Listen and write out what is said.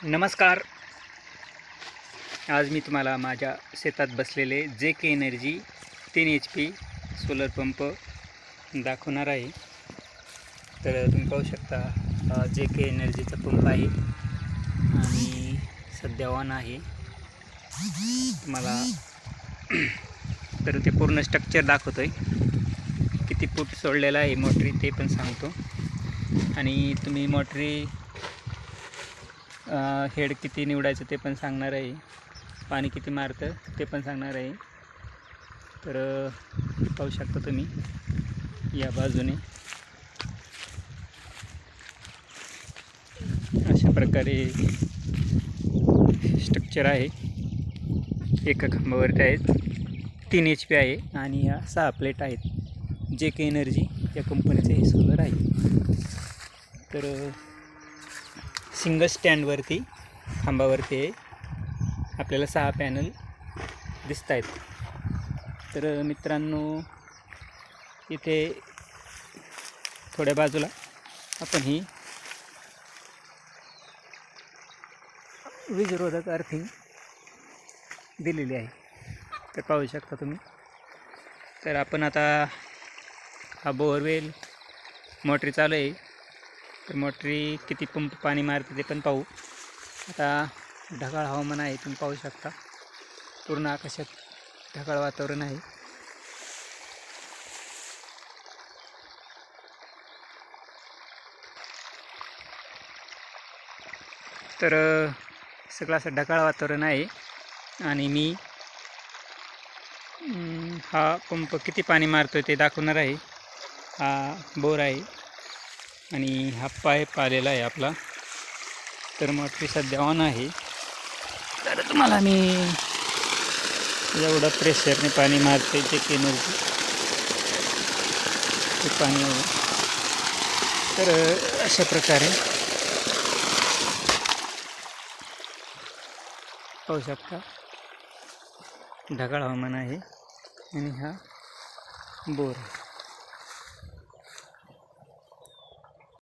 नमस्कार. आज मी तुम्हाला माझ्या शेतात बसलेले JK energy 3 HP solar pump दाखवणार आहे. तर तुम्ही पाहू शकता JK एनर्जीचा पंप आहे आणि सध्या ऑन आहे. तुम्हाला तर ते पूर्ण स्ट्रक्चर दाखवतोय, किती फूट सोडलेला आहे मोटरी ते पण सांगतो, आणि तुम्ही मोटरी हेड किती निवडायचं ते पण सांगणार आहे, पाणी किती मारतं ते पण सांगणार आहे. तर पाहू शकता तुम्ही या बाजूने अशा प्रकारे स्ट्रक्चर आहे. एका खांबावरती आहेत, 3 HP आहे आणि ह्या 6 प्लेट आहेत. JK एनर्जी या कंपनीचे हे सोलर आहे. तर सिंगल स्टँडवरती खांबावरती आहे, आपल्याला 6 पॅनल दिसत आहेत. तर मित्रांनो, इथे थोड्या बाजूला आपण ही वीजरोधक अर्थिंग दिलेली आहे, तर पाहू शकता तुम्ही. तर आपण आता हा बोरवेल मोटरी चालू आहे, तर मोटरी किती पंप पाणी मारते ते पण पाहू. आता ढगाळ हवामान आहे, तुम्ही पाहू शकता पूर्ण आकाशात ढगाळ वातावरण आहे. तर सगळं असं ढगाळ वातावरण आहे आणि मी हा पंप किती पाणी मारतो ते दाखवणार आहे. हा बोर आहे आणि हा पाईप आलेला आहे आपला. तर मोटरी सध्या ऑन आहे. तर तुम्हाला मी एवढं प्रेशरने पाणी मारते JK एनर्जी ते पाणी एवढं. तर अशा प्रकारे पाहू शकता ढगाळ हवामान आहे आणि हा बोर आहे.